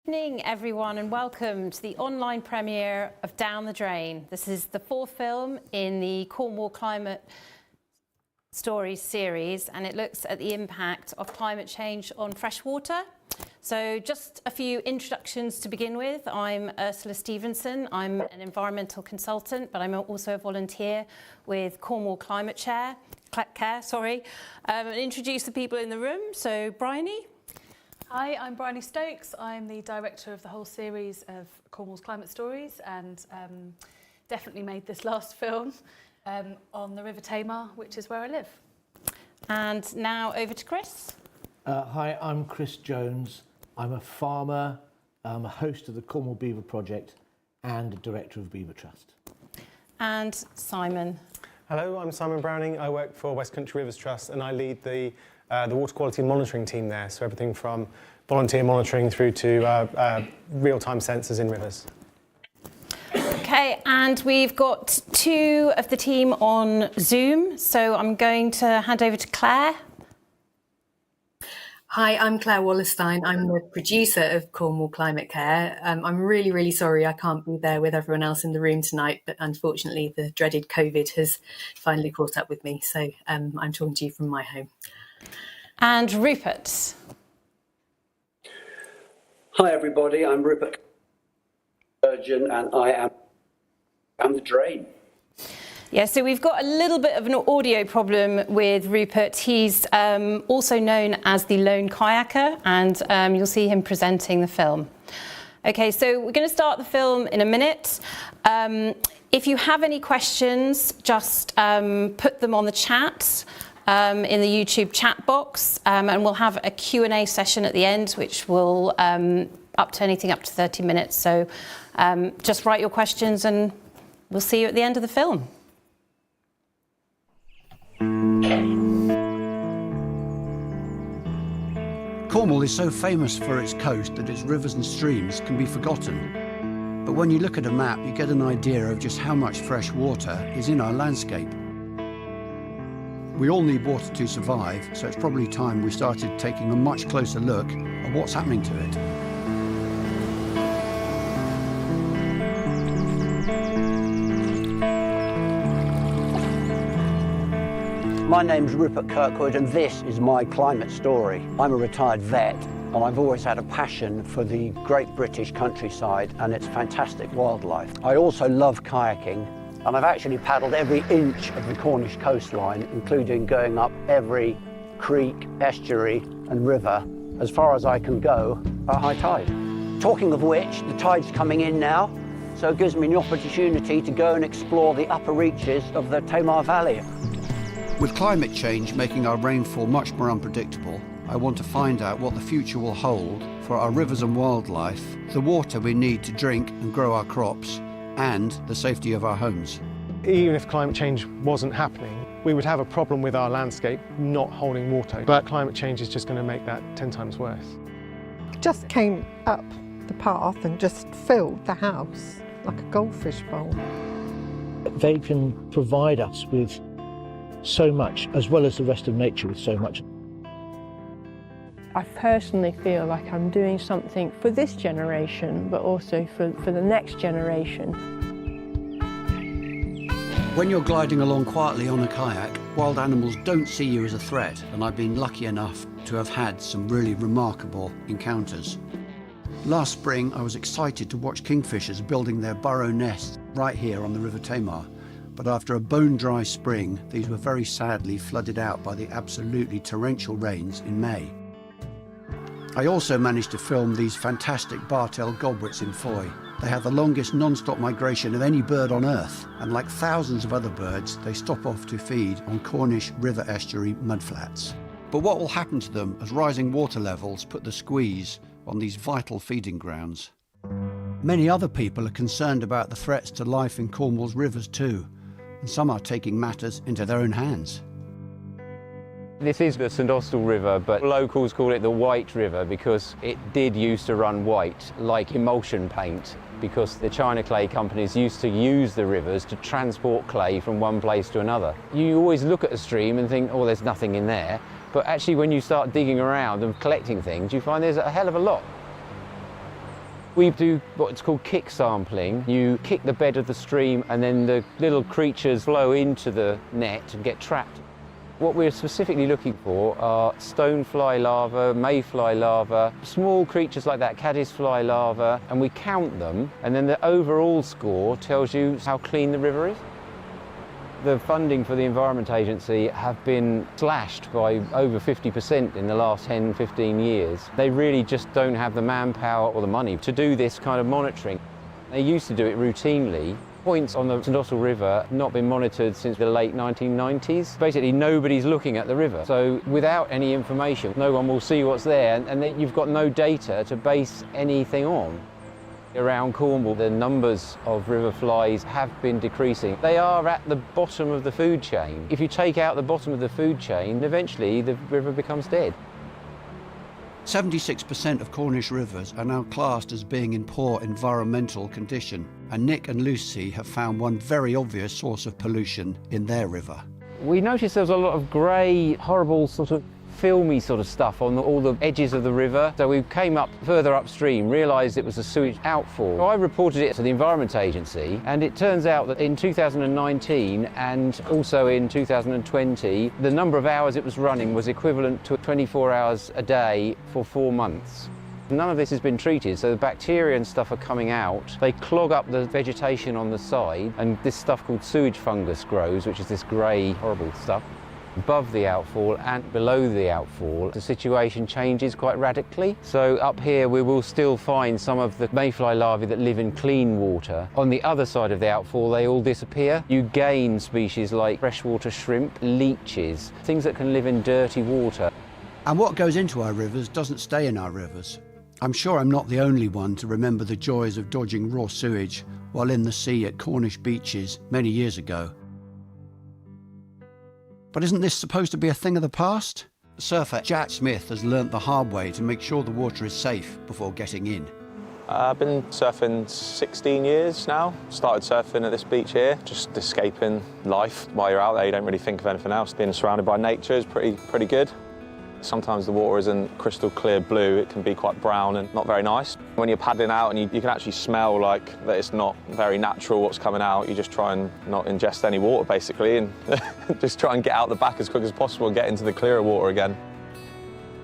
Good evening, everyone, and welcome to the online premiere of Down the Drain. This is the fourth film in the Cornwall Climate Stories series, and it looks at the impact of climate change on freshwater. So just a few introductions to begin with. I'm Ursula Stevenson. I'm an environmental consultant, but I'm also a volunteer with Cornwall Climate Care. And introduce the people in the room. So Bryony. Hi, I'm Bryony Stokes. I'm the director of the whole series of Cornwall's Climate Stories and definitely made this last film on the River Tamar, which is where I live. And now over to Chris. Hi, I'm Chris Jones. I'm a farmer, I'm a host of the Cornwall Beaver project and director of Beaver Trust. And Simon. Hello, I'm Simon Browning. I work for Westcountry Rivers Trust and I lead the water quality monitoring team there. So everything from volunteer monitoring through to real-time sensors in rivers. Okay, and we've got two of the team on Zoom. So I'm going to hand over to Claire. Hi, I'm Claire Wallerstein. I'm the producer of Cornwall Climate Care. I'm really, really sorry I can't be there with everyone else in the room tonight, but unfortunately the dreaded COVID has finally caught up with me. So I'm talking to you from my home. And Rupert. Hi everybody, I'm Rupert, surgeon, and I am the drain. Yeah, so we've got a little bit of an audio problem with Rupert. He's also known as the Lone Kayaker, and you'll see him presenting the film. Okay, so we're going to start the film in a minute. If you have any questions, just put them on the chat in the YouTube chat box, and we'll have a Q&A session at the end, which will up to 30 minutes. So just write your questions and we'll see you at the end of the film. Cornwall is so famous for its coast that its rivers and streams can be forgotten. But when you look at a map, you get an idea of just how much fresh water is in our landscape. We all need water to survive, so it's probably time we started taking a much closer look at what's happening to it. My name's Rupert Kirkwood and this is my climate story. I'm a retired vet and I've always had a passion for the great British countryside and its fantastic wildlife. I also love kayaking and I've actually paddled every inch of the Cornish coastline, including going up every creek, estuary and river as far as I can go at high tide. Talking of which, the tide's coming in now, so it gives me an opportunity to go and explore the upper reaches of the Tamar Valley. With climate change making our rainfall much more unpredictable, I want to find out what the future will hold for our rivers and wildlife, the water we need to drink and grow our crops, and the safety of our homes. Even if climate change wasn't happening, we would have a problem with our landscape not holding water. But climate change is just going to make that 10 times worse. Just came up the path and just filled the house like a goldfish bowl. They can provide us with so much, as well as the rest of nature with so much. I personally feel like I'm doing something for this generation, but also for the next generation. When you're gliding along quietly on a kayak, wild animals don't see you as a threat, and I've been lucky enough to have had some really remarkable encounters. Last spring, I was excited to watch kingfishers building their burrow nests right here on the River Tamar. But after a bone-dry spring, these were very sadly flooded out by the absolutely torrential rains in May. I also managed to film these fantastic bar-tailed gobrets in Foy. They have the longest non-stop migration of any bird on Earth, and like thousands of other birds, they stop off to feed on Cornish river estuary mudflats. But what will happen to them as rising water levels put the squeeze on these vital feeding grounds? Many other people are concerned about the threats to life in Cornwall's rivers too, and some are taking matters into their own hands. This is the St Austell River, but locals call it the White River because it did used to run white, like emulsion paint, because the China clay companies used to use the rivers to transport clay from one place to another. You always look at a stream and think, oh, there's nothing in there, but actually when you start digging around and collecting things, you find there's a hell of a lot. We do what's called kick sampling. You kick the bed of the stream and then the little creatures flow into the net and get trapped. What we're specifically looking for are stonefly larvae, mayfly larvae, small creatures like that, caddisfly larvae, and we count them, and then the overall score tells you how clean the river is. The funding for the Environment Agency have been slashed by over 50% in the last 10, 15 years. They really just don't have the manpower or the money to do this kind of monitoring. They used to do it routinely. Points on the St Austell River have not been monitored since the late 1990s. Basically, nobody's looking at the river. So without any information, no one will see what's there, and then you've got no data to base anything on. Around Cornwall, the numbers of river flies have been decreasing. They are at the bottom of the food chain. If you take out the bottom of the food chain, eventually the river becomes dead. 76% of Cornish rivers are now classed as being in poor environmental condition, and Nick and Lucy have found one very obvious source of pollution in their river. We noticed there was a lot of grey, horrible sort of filmy sort of stuff on all the edges of the river. So we came up further upstream, realised it was a sewage outfall. So I reported it to the Environment Agency, and it turns out that in 2019 and also in 2020, the number of hours it was running was equivalent to 24 hours a day for 4 months. None of this has been treated, so the bacteria and stuff are coming out. They clog up the vegetation on the side, and this stuff called sewage fungus grows, which is this grey, horrible stuff. Above the outfall and below the outfall, the situation changes quite radically. So up here we will still find some of the mayfly larvae that live in clean water. On the other side of the outfall, they all disappear. You gain species like freshwater shrimp, leeches, things that can live in dirty water. And what goes into our rivers doesn't stay in our rivers. I'm sure I'm not the only one to remember the joys of dodging raw sewage while in the sea at Cornish beaches many years ago. But isn't this supposed to be a thing of the past? Surfer Jack Smith has learnt the hard way to make sure the water is safe before getting in. I've been surfing 16 years now. Started surfing at this beach here, just escaping life. While you're out there, you don't really think of anything else. Being surrounded by nature is pretty good. Sometimes the water isn't crystal clear blue, it can be quite brown and not very nice. When you're paddling out and you can actually smell like that it's not very natural what's coming out, you just try and not ingest any water basically and just try and get out the back as quick as possible and get into the clearer water again.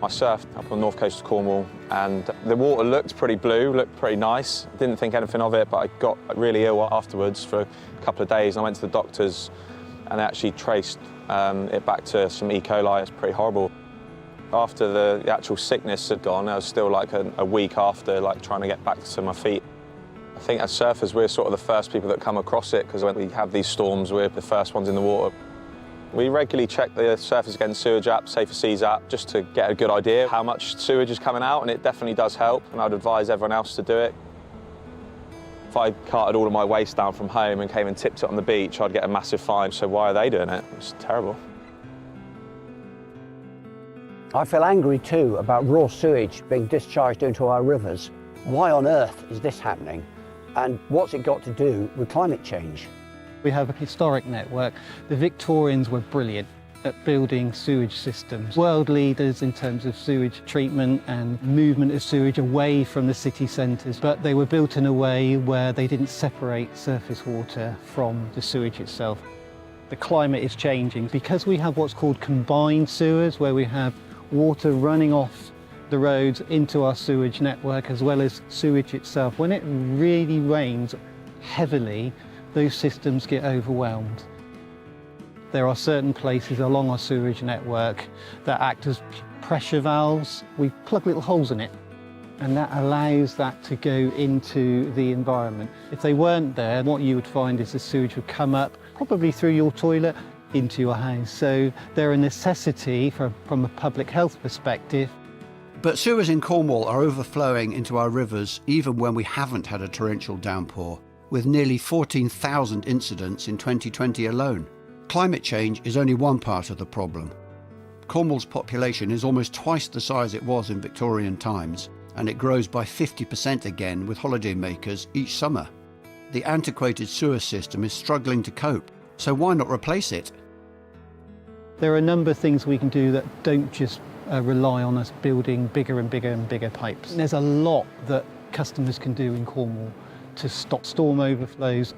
I surfed up on the north coast of Cornwall and the water looked pretty blue, looked pretty nice. Didn't think anything of it, but I got really ill afterwards for a couple of days and I went to the doctors and they actually traced it back to some E. coli. It's pretty horrible. After the actual sickness had gone, I was still like a week after, like trying to get back to my feet. I think as surfers, we're sort of the first people that come across it because when we have these storms, we're the first ones in the water. We regularly check the Surfers Against Sewage app, Safer Seas app, just to get a good idea how much sewage is coming out, and it definitely does help, and I'd advise everyone else to do it. If I carted all of my waste down from home and came and tipped it on the beach, I'd get a massive fine, so why are they doing it? It's terrible. I feel angry too about raw sewage being discharged into our rivers. Why on earth is this happening? And what's it got to do with climate change? We have a historic network. The Victorians were brilliant at building sewage systems. World leaders in terms of sewage treatment and movement of sewage away from the city centres, but they were built in a way where they didn't separate surface water from the sewage itself. The climate is changing because we have what's called combined sewers, where we have water running off the roads into our sewage network as well as sewage itself. When it really rains heavily, those systems get overwhelmed. There are certain places along our sewage network that act as pressure valves. We plug little holes in it and that allows that to go into the environment. If they weren't there, what you would find is the sewage would come up, probably through your toilet, into your house. So they're a necessity from a public health perspective. But sewers in Cornwall are overflowing into our rivers even when we haven't had a torrential downpour, with nearly 14,000 incidents in 2020 alone. Climate change is only one part of the problem. Cornwall's population is almost twice the size it was in Victorian times, and it grows by 50% again with holidaymakers each summer. The antiquated sewer system is struggling to cope, so why not replace it? There are a number of things we can do that don't just rely on us building bigger and bigger and bigger pipes. There's a lot that customers can do in Cornwall to stop storm overflows.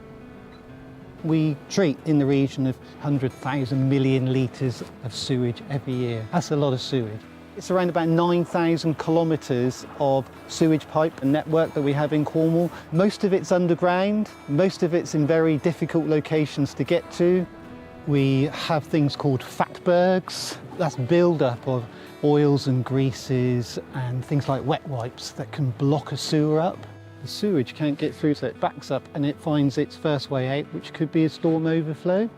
We treat in the region of 100,000 million litres of sewage every year. That's a lot of sewage. It's around about 9,000 kilometres of sewage pipe and network that we have in Cornwall. Most of it's underground, most of it's in very difficult locations to get to. We have things called fatbergs. That's build-up of oils and greases and things like wet wipes that can block a sewer up. The sewage can't get through, so it backs up and it finds its first way out, which could be a storm overflow.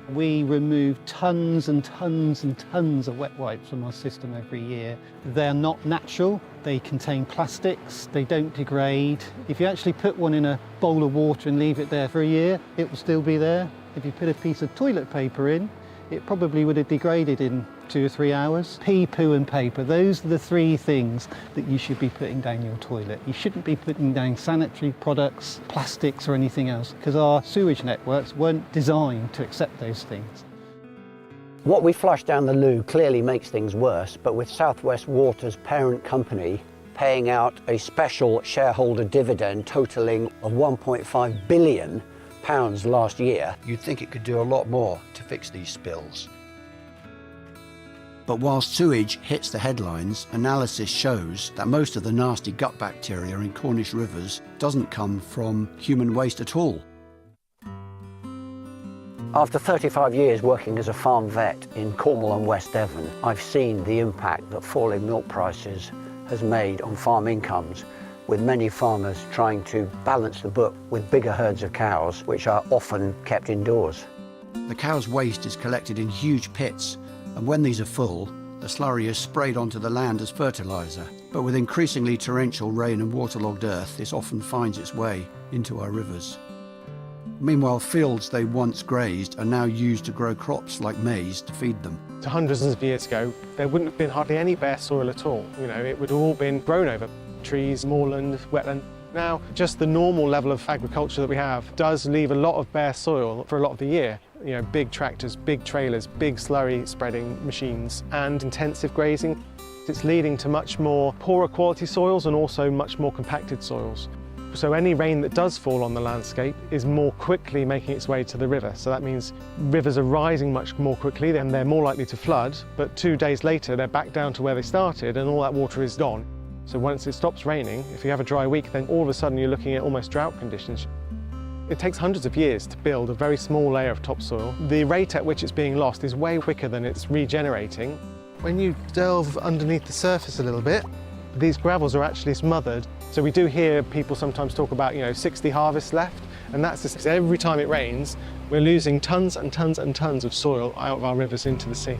We remove tons and tons and tons of wet wipes from our system every year. They're not natural, they contain plastics, they don't degrade. If you actually put one in a bowl of water and leave it there for a year, it will still be there. If you put a piece of toilet paper in, it probably would have degraded in 2 or 3 hours. Pee, poo and paper, those are the 3 things that you should be putting down your toilet. You shouldn't be putting down sanitary products, plastics or anything else, because our sewage networks weren't designed to accept those things. What we flush down the loo clearly makes things worse, but with South West Water's parent company paying out a special shareholder dividend totalling of £1.5 billion last year, You'd think it could do a lot more to fix these spills. But while sewage hits the headlines, analysis shows that most of the nasty gut bacteria in Cornish rivers doesn't come from human waste at all. After 35 years working as a farm vet in Cornwall and West Devon, I've seen the impact that falling milk prices has made on farm incomes, with many farmers trying to balance the book with bigger herds of cows, which are often kept indoors. The cow's waste is collected in huge pits, and when these are full, the slurry is sprayed onto the land as fertiliser. But with increasingly torrential rain and waterlogged earth, this often finds its way into our rivers. Meanwhile, fields they once grazed are now used to grow crops like maize to feed them. Hundreds of years ago, there wouldn't have been hardly any bare soil at all. You know, it would have all been grown over. Trees, moorland, wetland. Now, just the normal level of agriculture that we have does leave a lot of bare soil for a lot of the year. You know, big tractors, big trailers, big slurry spreading machines and intensive grazing. It's leading to much more poorer quality soils and also much more compacted soils. So any rain that does fall on the landscape is more quickly making its way to the river. So that means rivers are rising much more quickly and they're more likely to flood, but 2 days later they're back down to where they started and all that water is gone. So once it stops raining, if you have a dry week, then all of a sudden you're looking at almost drought conditions. It takes hundreds of years to build a very small layer of topsoil. The rate at which it's being lost is way quicker than it's regenerating. When you delve underneath the surface a little bit, these gravels are actually smothered. So we do hear people sometimes talk about, 60 harvests left, and that's just every time it rains, we're losing tons and tons and tons of soil out of our rivers into the sea.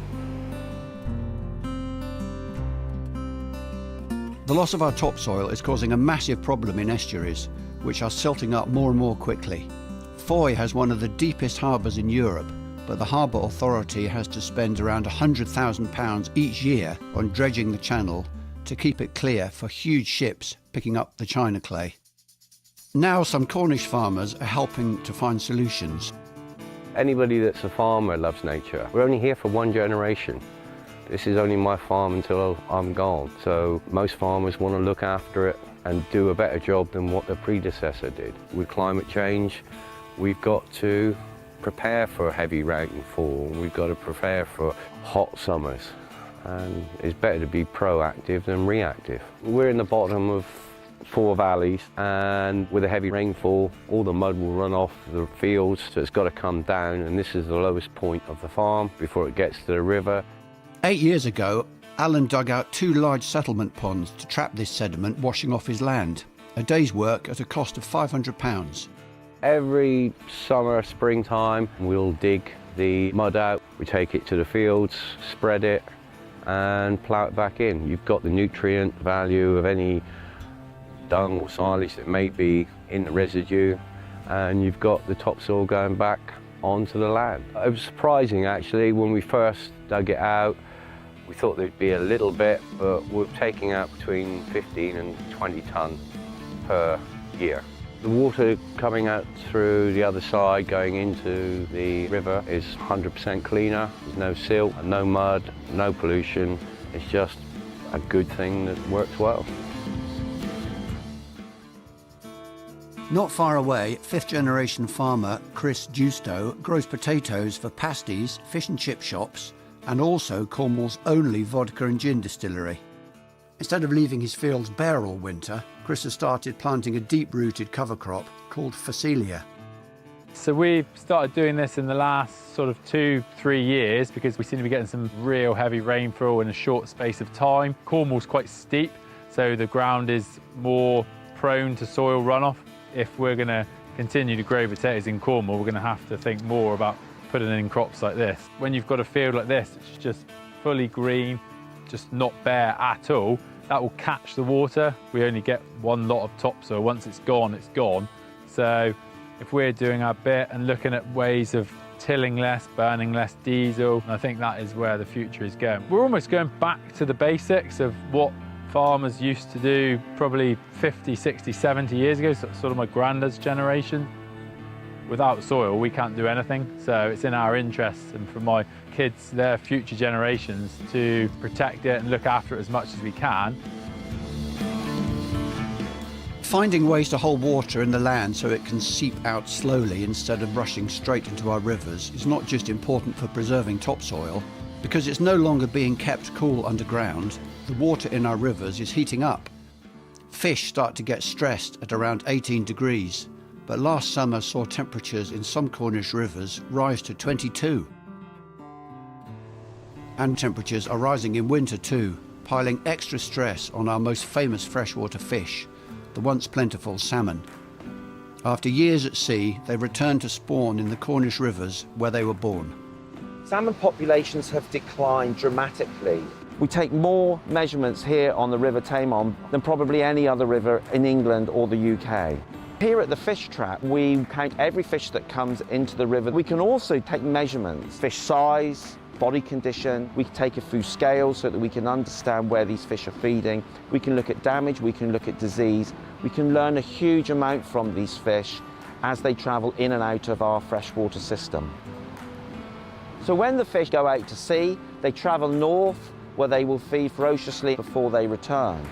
The loss of our topsoil is causing a massive problem in estuaries, which are silting up more and more quickly. Foy has one of the deepest harbours in Europe, but the Harbour Authority has to spend around £100,000 each year on dredging the channel to keep it clear for huge ships picking up the china clay. Now some Cornish farmers are helping to find solutions. Anybody that's a farmer loves nature. We're only here for 1 generation. This is only my farm until I'm gone. So most farmers want to look after it and do a better job than what the predecessor did. With climate change, we've got to prepare for heavy rainfall. We've got to prepare for hot summers. And it's better to be proactive than reactive. We're in the bottom of 4 valleys, and with a heavy rainfall, all the mud will run off the fields, so it's got to come down, and this is the lowest point of the farm before it gets to the river. 8 years ago, Alan dug out 2 large settlement ponds to trap this sediment washing off his land. A day's work at a cost of £500. Every summer, springtime, we'll dig the mud out. We take it to the fields, spread it, and plough it back in. You've got the nutrient value of any dung or silage that may be in the residue, and you've got the topsoil going back onto the land. It was surprising actually when we first dug it out. We thought there'd be a little bit, but we're taking out between 15 and 20 tonne per year. The water coming out through the other side going into the river is 100% cleaner. There's no silt, no mud, no pollution. It's just a good thing that works well. Not far away, fifth-generation farmer Chris Justo grows potatoes for pasties, fish and chip shops, and also Cornwall's only vodka and gin distillery. Instead of leaving his fields bare all winter, Chris has started planting a deep-rooted cover crop called Phacelia. So we've started doing this in the last sort of 2-3 years because we seem to be getting some real heavy rainfall in a short space of time. Cornwall's quite steep, so the ground is more prone to soil runoff. If we're going to continue to grow potatoes in Cornwall, we're going to have to think more about putting in crops like this. When you've got a field like this, it's just fully green, just not bare at all, that will catch the water. We only get one lot of topsoil. Once it's gone, it's gone. So if we're doing our bit and looking at ways of tilling less, burning less diesel, I think that is where the future is going. We're almost going back to the basics of what farmers used to do probably 50, 60, 70 years ago, sort of my granddad's generation. Without soil, we can't do anything. So it's in our interests and for my kids, their future generations, to protect it and look after it as much as we can. Finding ways to hold water in the land so it can seep out slowly instead of rushing straight into our rivers is not just important for preserving topsoil. Because it's no longer being kept cool underground, the water in our rivers is heating up. Fish start to get stressed at around 18 degrees, but last summer saw temperatures in some Cornish rivers rise to 22. And temperatures are rising in winter too, piling extra stress on our most famous freshwater fish, the once plentiful salmon. After years at sea, they return to spawn in the Cornish rivers where they were born. Salmon populations have declined dramatically. We take more measurements here on the River Tamar than probably any other river in England or the UK. Here at the fish trap, we count every fish that comes into the river. We can also take measurements, fish size, body condition. We can take a few scales so that we can understand where these fish are feeding. We can look at damage, we can look at disease. We can learn a huge amount from these fish as they travel in and out of our freshwater system. So when the fish go out to sea, they travel north where they will feed ferociously before they return.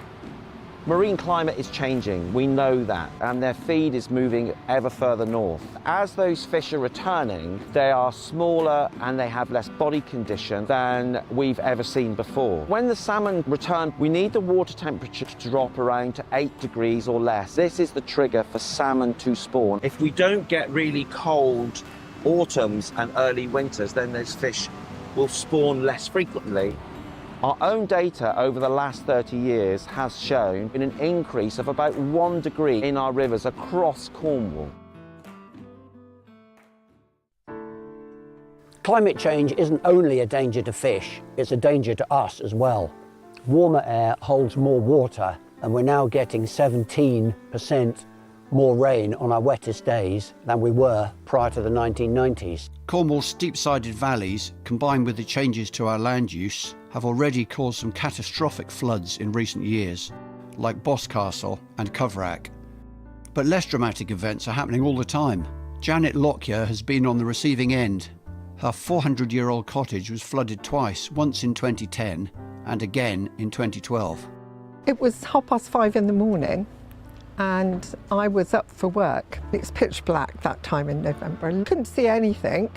Marine climate is changing, we know that, and their feed is moving ever further north. As those fish are returning, they are smaller and they have less body condition than we've ever seen before. When the salmon return, we need the water temperature to drop around to 8 degrees or less. This is the trigger for salmon to spawn. If we don't get really cold autumns and early winters, then those fish will spawn less frequently. Our own data over the last 30 years has shown an increase of about 1 degree in our rivers across Cornwall. Climate change isn't only a danger to fish, it's a danger to us as well. Warmer air holds more water, and we're now getting 17% more rain on our wettest days than we were prior to the 1990s. Cornwall's steep-sided valleys, combined with the changes to our land use, have already caused some catastrophic floods in recent years, like Boscastle and Coverack. But less dramatic events are happening all the time. Janet Lockyer has been on the receiving end. Her 400-year-old cottage was flooded twice, once in 2010 and again in 2012. It was 5:30 in the morning and I was up for work. It's pitch black that time in November. I couldn't see anything,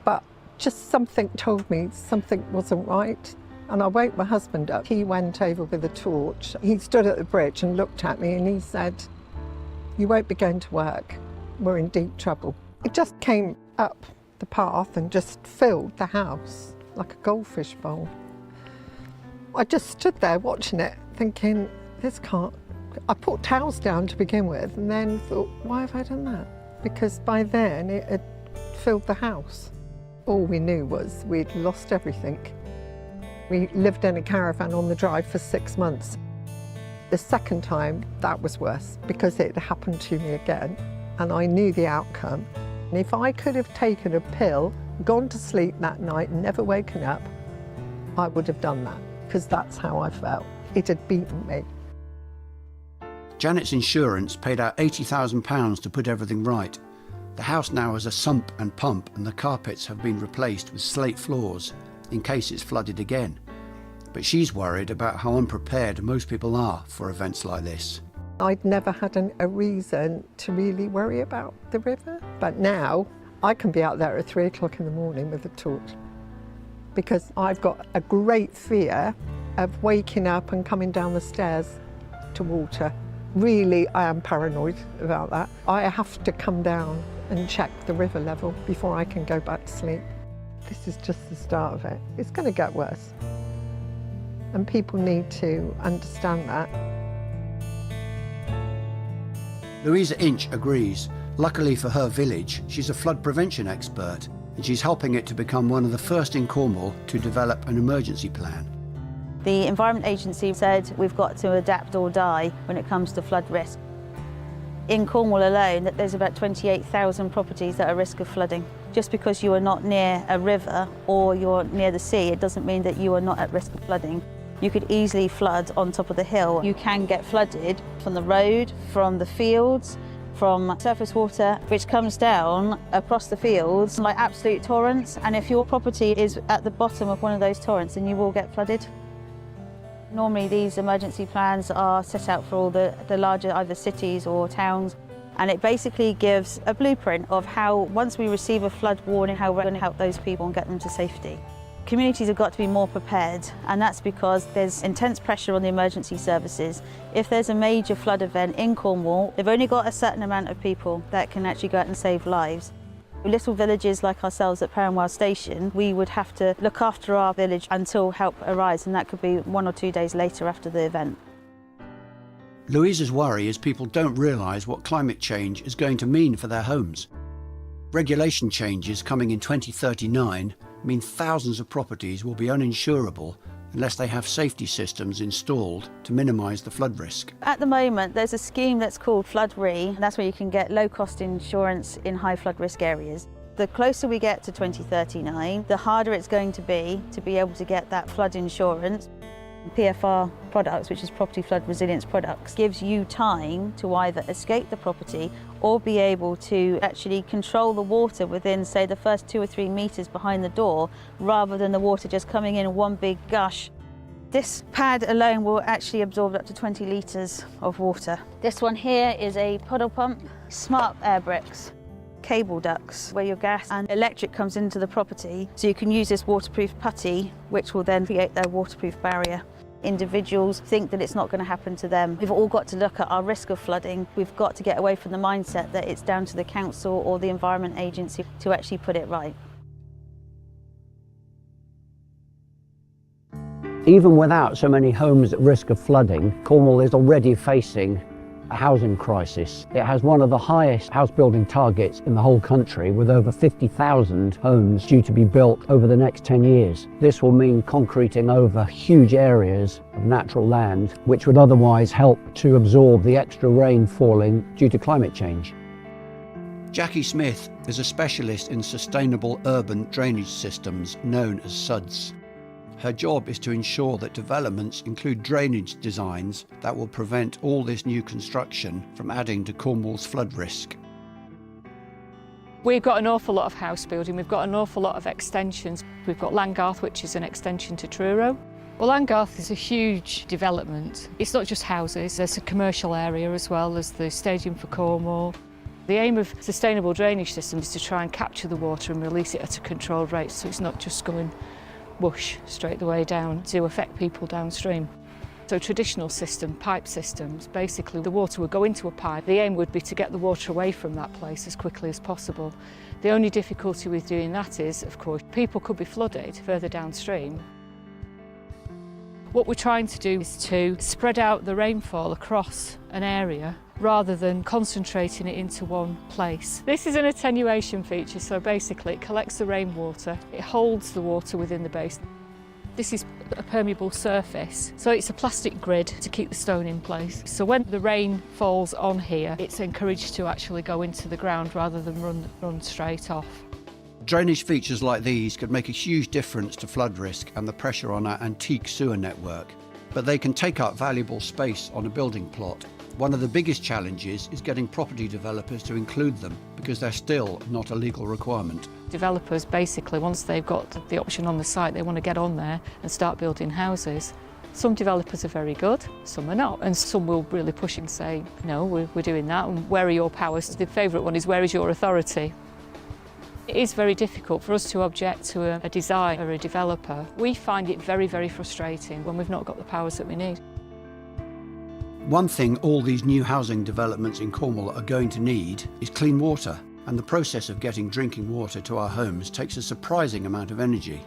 but just something told me something wasn't right. And I woke my husband up. He went over with a torch. He stood at the bridge and looked at me and he said, "You won't be going to work. We're in deep trouble." It just came up the path and just filled the house like a goldfish bowl. I just stood there watching it, thinking, this can't. I put towels down to begin with and then thought, why have I done that? Because by then it had filled the house. All we knew was we'd lost everything. We lived in a caravan on the drive for 6 months. The second time, that was worse because it happened to me again and I knew the outcome. And if I could have taken a pill, gone to sleep that night and never woken up, I would have done that because that's how I felt. It had beaten me. Janet's insurance paid out £80,000 to put everything right. The house now has a sump and pump and the carpets have been replaced with slate floors in case it's flooded again. But she's worried about how unprepared most people are for events like this. I'd never had a reason to really worry about the river. But now I can be out there at 3 o'clock in the morning with a torch because I've got a great fear of waking up and coming down the stairs to water. Really, I am paranoid about that. I have to come down and check the river level before I can go back to sleep. This is just the start of it. It's going to get worse. And people need to understand that. Louisa Inch agrees. Luckily for her village, she's a flood prevention expert, and she's helping it to become one of the first in Cornwall to develop an emergency plan. The Environment Agency said we've got to adapt or die when it comes to flood risk. In Cornwall alone, there's about 28,000 properties that are at risk of flooding. Just because you are not near a river or you're near the sea, it doesn't mean that you are not at risk of flooding. You could easily flood on top of the hill. You can get flooded from the road, from the fields, from surface water, which comes down across the fields like absolute torrents. And if your property is at the bottom of one of those torrents, then you will get flooded. Normally these emergency plans are set out for all the larger either cities or towns, and it basically gives a blueprint of how, once we receive a flood warning, how we're going to help those people and get them to safety. Communities have got to be more prepared, and that's because there's intense pressure on the emergency services. If there's a major flood event in Cornwall, they've only got a certain amount of people that can actually go out and save lives. Little villages like ourselves at Cornwall Station, we would have to look after our village until help arrives, and that could be 1 or 2 days later after the event. Louisa's worry is people don't realise what climate change is going to mean for their homes. Regulation changes coming in 2039 mean thousands of properties will be uninsurable unless they have safety systems installed to minimise the flood risk. At the moment, there's a scheme that's called Flood Re, and that's where you can get low-cost insurance in high flood risk areas. The closer we get to 2039, the harder it's going to be able to get that flood insurance. PFR products, which is property flood resilience products, gives you time to either escape the property or be able to actually control the water within, say, the first 2 or 3 metres behind the door, rather than the water just coming in one big gush. This pad alone will actually absorb up to 20 litres of water. This one here is a puddle pump, smart air bricks, cable ducts where your gas and electric comes into the property, so you can use this waterproof putty, which will then create their waterproof barrier. Individuals think that it's not going to happen to them. We've all got to look at our risk of flooding. We've got to get away from the mindset that it's down to the council or the Environment Agency to actually put it right. Even without so many homes at risk of flooding, Cornwall is already facing a housing crisis. It has one of the highest house building targets in the whole country, with over 50,000 homes due to be built over the next 10 years. This will mean concreting over huge areas of natural land, which would otherwise help to absorb the extra rain falling due to climate change. Jackie Smith is a specialist in sustainable urban drainage systems known as SUDS. Her job is to ensure that developments include drainage designs that will prevent all this new construction from adding to Cornwall's flood risk. We've got an awful lot of house building, we've got an awful lot of extensions. We've got Landgarth, which is an extension to Truro. Well, Landgarth is a huge development. It's not just houses, there's a commercial area as well as the Stadium for Cornwall. The aim of sustainable drainage systems is to try and capture the water and release it at a controlled rate, so it's not just going whoosh straight the way down to affect people downstream. So traditional system, pipe systems, basically the water would go into a pipe. The aim would be to get the water away from that place as quickly as possible. The only difficulty with doing that is, of course, people could be flooded further downstream. What we're trying to do is to spread out the rainfall across an area rather than concentrating it into one place. This is an attenuation feature, so basically it collects the rainwater, it holds the water within the basin. This is a permeable surface, so it's a plastic grid to keep the stone in place. So when the rain falls on here, it's encouraged to actually go into the ground rather than run straight off. Drainage features like these could make a huge difference to flood risk and the pressure on our antique sewer network, but they can take up valuable space on a building plot. One of the biggest challenges is getting property developers to include them, because they're still not a legal requirement. Developers basically, once they've got the option on the site, they want to get on there and start building houses. Some developers are very good, some are not, and some will really push and say, no, we're doing that, and where are your powers? The favourite one is, where is your authority? It is very difficult for us to object to a design or a developer. We find it very, very frustrating when we've not got the powers that we need. One thing all these new housing developments in Cornwall are going to need is clean water, and the process of getting drinking water to our homes takes a surprising amount of energy.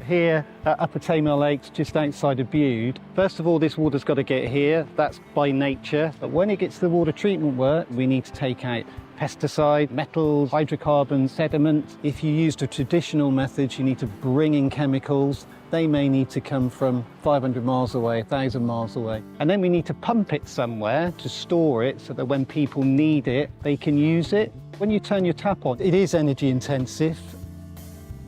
Here at Upper Tamar Lakes, just outside of Bude, first of all, this water's got to get here. That's by nature. But when it gets to the water treatment work, we need to take out pesticide, metals, hydrocarbons, sediment. If you used a traditional method, you need to bring in chemicals. They may need to come from 500 miles away, 1,000 miles away. And then we need to pump it somewhere to store it so that when people need it, they can use it. When you turn your tap on, it is energy intensive.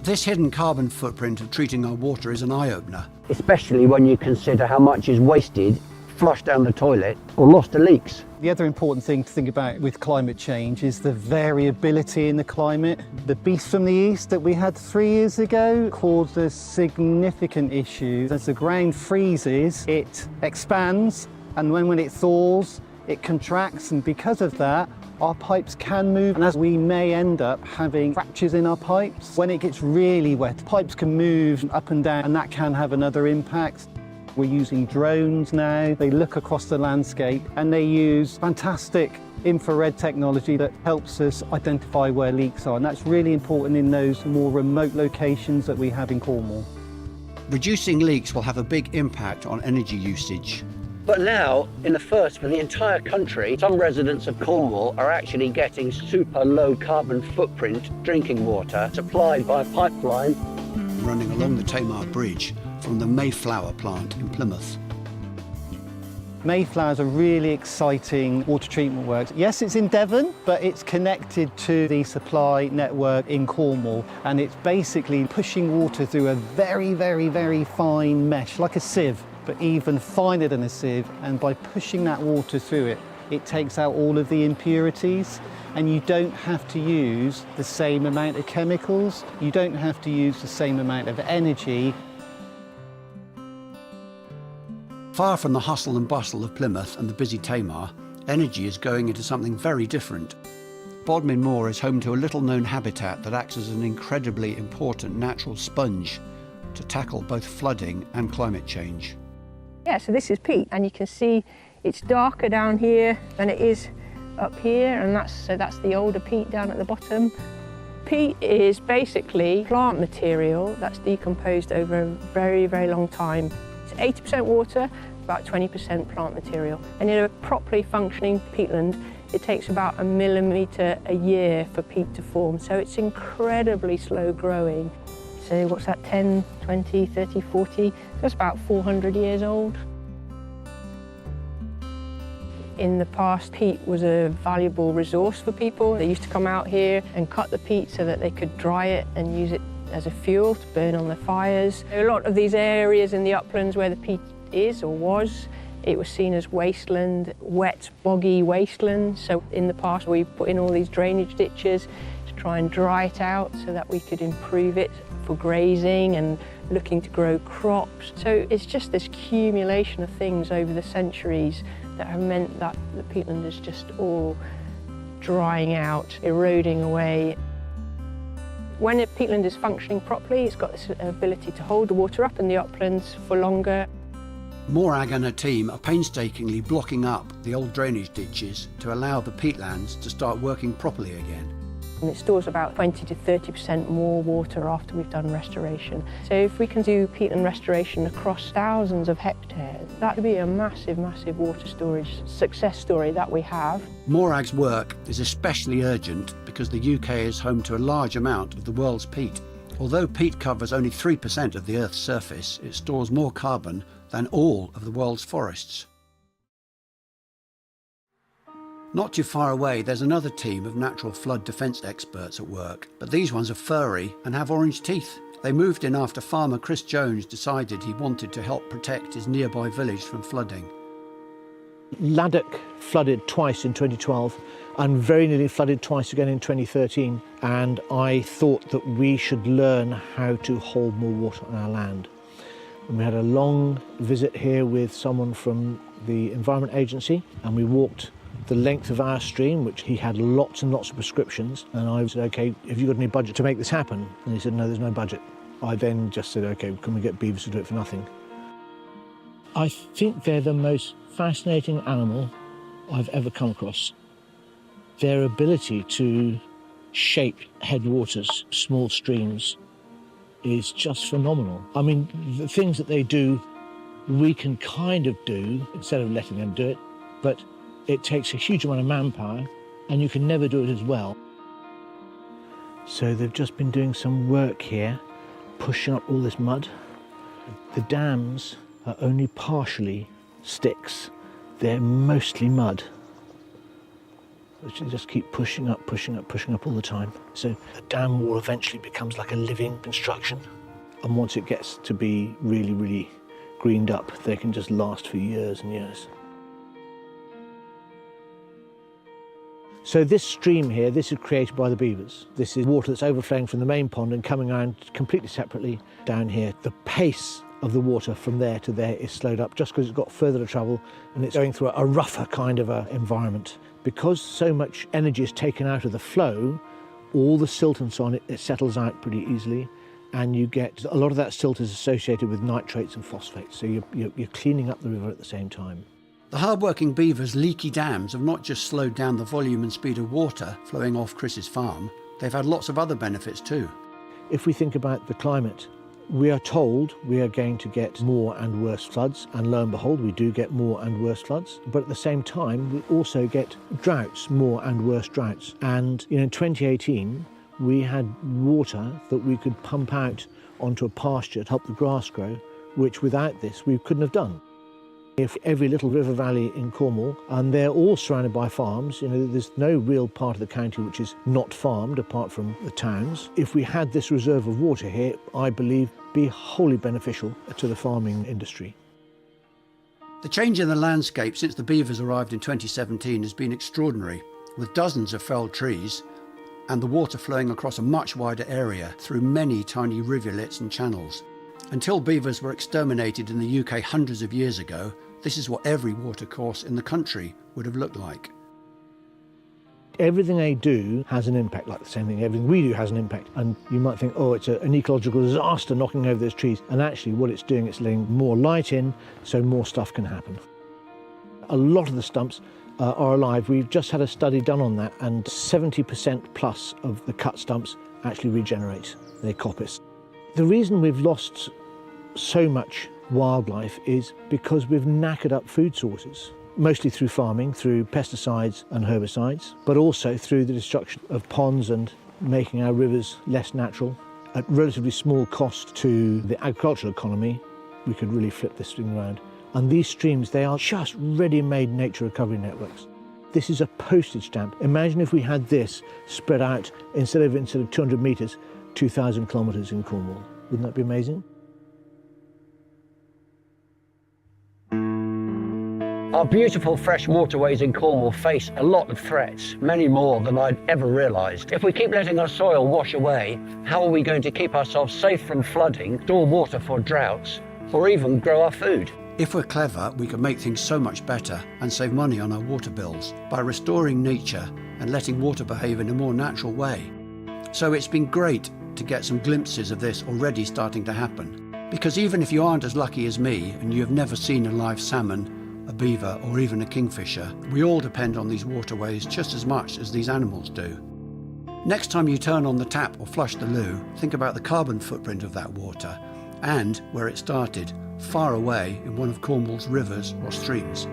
This hidden carbon footprint of treating our water is an eye-opener. Especially when you consider how much is wasted, flushed down the toilet or lost to leaks. The other important thing to think about with climate change is the variability in the climate. The beast from the east that we had 3 years ago caused a significant issue. As the ground freezes, it expands, and when it thaws, it contracts, and because of that, our pipes can move, and as we may end up having fractures in our pipes. When it gets really wet, pipes can move up and down, and that can have another impact. We're using drones now. They look across the landscape and they use fantastic infrared technology that helps us identify where leaks are, and that's really important in those more remote locations that we have in Cornwall. Reducing leaks will have a big impact on energy usage. But now, in the first for the entire country, some residents of Cornwall are actually getting super low carbon footprint drinking water supplied by a pipeline running along the Tamar Bridge from the Mayflower plant in Plymouth. Mayflower's a really exciting water treatment works. Yes, it's in Devon, but it's connected to the supply network in Cornwall, and it's basically pushing water through a very, very, very fine mesh, like a sieve, but even finer than a sieve, and by pushing that water through it, it takes out all of the impurities, and you don't have to use the same amount of chemicals, you don't have to use the same amount of energy. Far from the hustle and bustle of Plymouth and the busy Tamar, energy is going into something very different. Bodmin Moor is home to a little-known habitat that acts as an incredibly important natural sponge to tackle both flooding and climate change. Yeah, so this is peat, and you can see it's darker down here than it is up here, and that's the older peat down at the bottom. Peat is basically plant material that's decomposed over a very, very long time. It's 80% water, about 20% plant material. And in a properly functioning peatland, it takes about 1 millimetre a year for peat to form, so it's incredibly slow growing. So what's that, 10, 20, 30, 40? That's about 400 years old. In the past, peat was a valuable resource for people. They used to come out here and cut the peat so that they could dry it and use it as a fuel to burn on their fires. A lot of these areas in the uplands where the peat is or was, it was seen as wasteland, wet, boggy wasteland. So in the past, we put in all these drainage ditches to try and dry it out so that we could improve it for grazing and looking to grow crops. So it's just this accumulation of things over the centuries that have meant that the peatland is just all drying out, eroding away. When a peatland is functioning properly, it's got this ability to hold the water up in the uplands for longer. Morag and her team are painstakingly blocking up the old drainage ditches to allow the peatlands to start working properly again. And it stores about 20 to 30% more water after we've done restoration. So if we can do peatland restoration across thousands of hectares, that could be a massive, massive water storage success story that we have. Morag's work is especially urgent because the UK is home to a large amount of the world's peat. Although peat covers only 3% of the Earth's surface, it stores more carbon than all of the world's forests. Not too far away, there's another team of natural flood defence experts at work, but these ones are furry and have orange teeth. They moved in after farmer Chris Jones decided he wanted to help protect his nearby village from flooding. Laddock flooded twice in 2012 and very nearly flooded twice again in 2013, and I thought that we should learn how to hold more water on our land. And we had a long visit here with someone from the Environment Agency, and we walked the length of our stream, which he had lots and lots of prescriptions. And I said, OK, have you got any budget to make this happen? And he said, no, there's no budget. I then just said, OK, can we get beavers to do it for nothing? I think they're the most fascinating animal I've ever come across. Their ability to shape headwaters, small streams, is just phenomenal. I mean, the things that they do, we can kind of do instead of letting them do it, but it takes a huge amount of manpower and you can never do it as well. So they've just been doing some work here, pushing up all this mud. The dams are only partially sticks. They're mostly mud. Which they just keep pushing up all the time. So the dam wall eventually becomes like a living construction. And once it gets to be really, really greened up, they can just last for years and years. So this stream here, this is created by the beavers. This is water that's overflowing from the main pond and coming around completely separately down here. The pace of the water from there to there is slowed up just because it's got further to travel and it's going through a rougher kind of environment. Because so much energy is taken out of the flow, all the silt and so on, it settles out pretty easily, and you get a lot of that silt is associated with nitrates and phosphates, so you're cleaning up the river at the same time. The hard-working beavers' leaky dams have not just slowed down the volume and speed of water flowing off Chris's farm, they've had lots of other benefits too. If we think about the climate, we are told we are going to get more and worse floods, and lo and behold, we do get more and worse floods. But at the same time, we also get droughts, more and worse droughts. And in 2018, we had water that we could pump out onto a pasture to help the grass grow, which without this, we couldn't have done. If every little river valley in Cornwall, and they're all surrounded by farms, there's no real part of the county which is not farmed apart from the towns. If we had this reserve of water here, I believe be wholly beneficial to the farming industry. The change in the landscape since the beavers arrived in 2017 has been extraordinary, with dozens of felled trees and the water flowing across a much wider area through many tiny rivulets and channels. Until beavers were exterminated in the UK hundreds of years ago, this is what every watercourse in the country would have looked like. Everything they do has an impact, like the same thing everything we do has an impact. And you might think, oh, it's an ecological disaster knocking over those trees. And actually what it's doing, it's letting more light in, so more stuff can happen. A lot of the stumps are alive. We've just had a study done on that, and 70% plus of the cut stumps actually regenerate. They're coppice. The reason we've lost so much wildlife is because we've knackered up food sources, mostly through farming, through pesticides and herbicides, but also through the destruction of ponds and making our rivers less natural. At relatively small cost to the agricultural economy, we could really flip this thing around. And these streams, they are just ready-made nature recovery networks. This is a postage stamp. Imagine if we had this spread out, instead of 200 metres, 2,000 kilometres in Cornwall. Wouldn't that be amazing? Our beautiful fresh waterways in Cornwall face a lot of threats, many more than I'd ever realised. If we keep letting our soil wash away, how are we going to keep ourselves safe from flooding, store water for droughts, or even grow our food? If we're clever, we can make things so much better and save money on our water bills by restoring nature and letting water behave in a more natural way. So it's been great to get some glimpses of this already starting to happen. Because even if you aren't as lucky as me and you have never seen a live salmon, a beaver or even a kingfisher, we all depend on these waterways just as much as these animals do. Next time you turn on the tap or flush the loo, think about the carbon footprint of that water and where it started, far away in one of Cornwall's rivers or streams.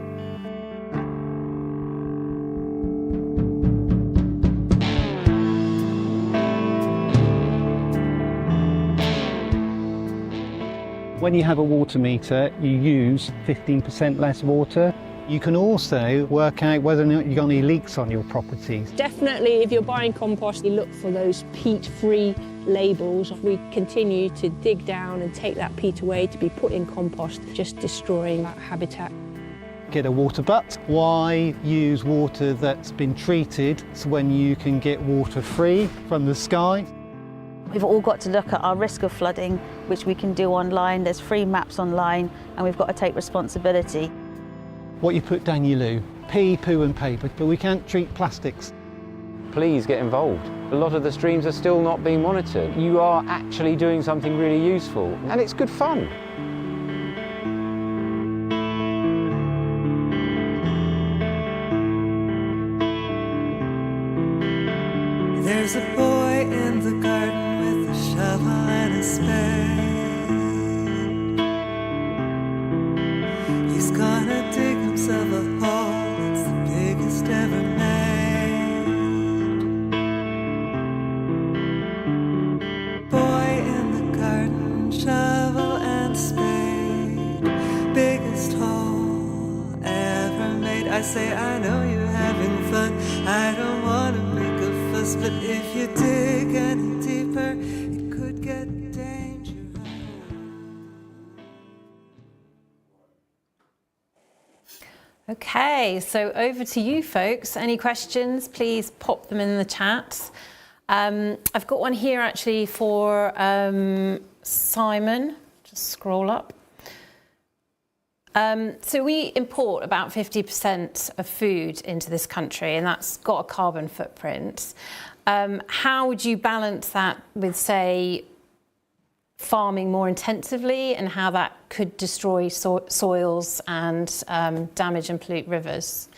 When you have a water meter, you use 15% less water. You can also work out whether or not you've got any leaks on your properties. Definitely, if you're buying compost, you look for those peat-free labels. We continue to dig down and take that peat away to be put in compost, just destroying that habitat. Get a water butt. Why use water that's been treated when you can get water free from the sky? We've all got to look at our risk of flooding, which we can do online. There's free maps online, and we've got to take responsibility. What you put down, you loo. Pee, poo and paper, but we can't treat plastics. Please get involved. A lot of the streams are still not being monitored. You are actually doing something really useful, and it's good fun. There's a boy in the garden with a shovel and a spade. He's gonna dig himself a hole, it's the biggest ever made. Boy in the garden, shovel and spade, biggest hole ever made. I say, I know you're having fun, I don't wanna make a fuss, but if you dig any deeper, it could get dangerous. Okay, so over to you folks. Any questions, please pop them in the chat. I've got one here actually for Simon. Just scroll up. So we import about 50% of food into this country, and that's got a carbon footprint. How would you balance that with, say, farming more intensively, and how that could destroy soils and damage and pollute rivers?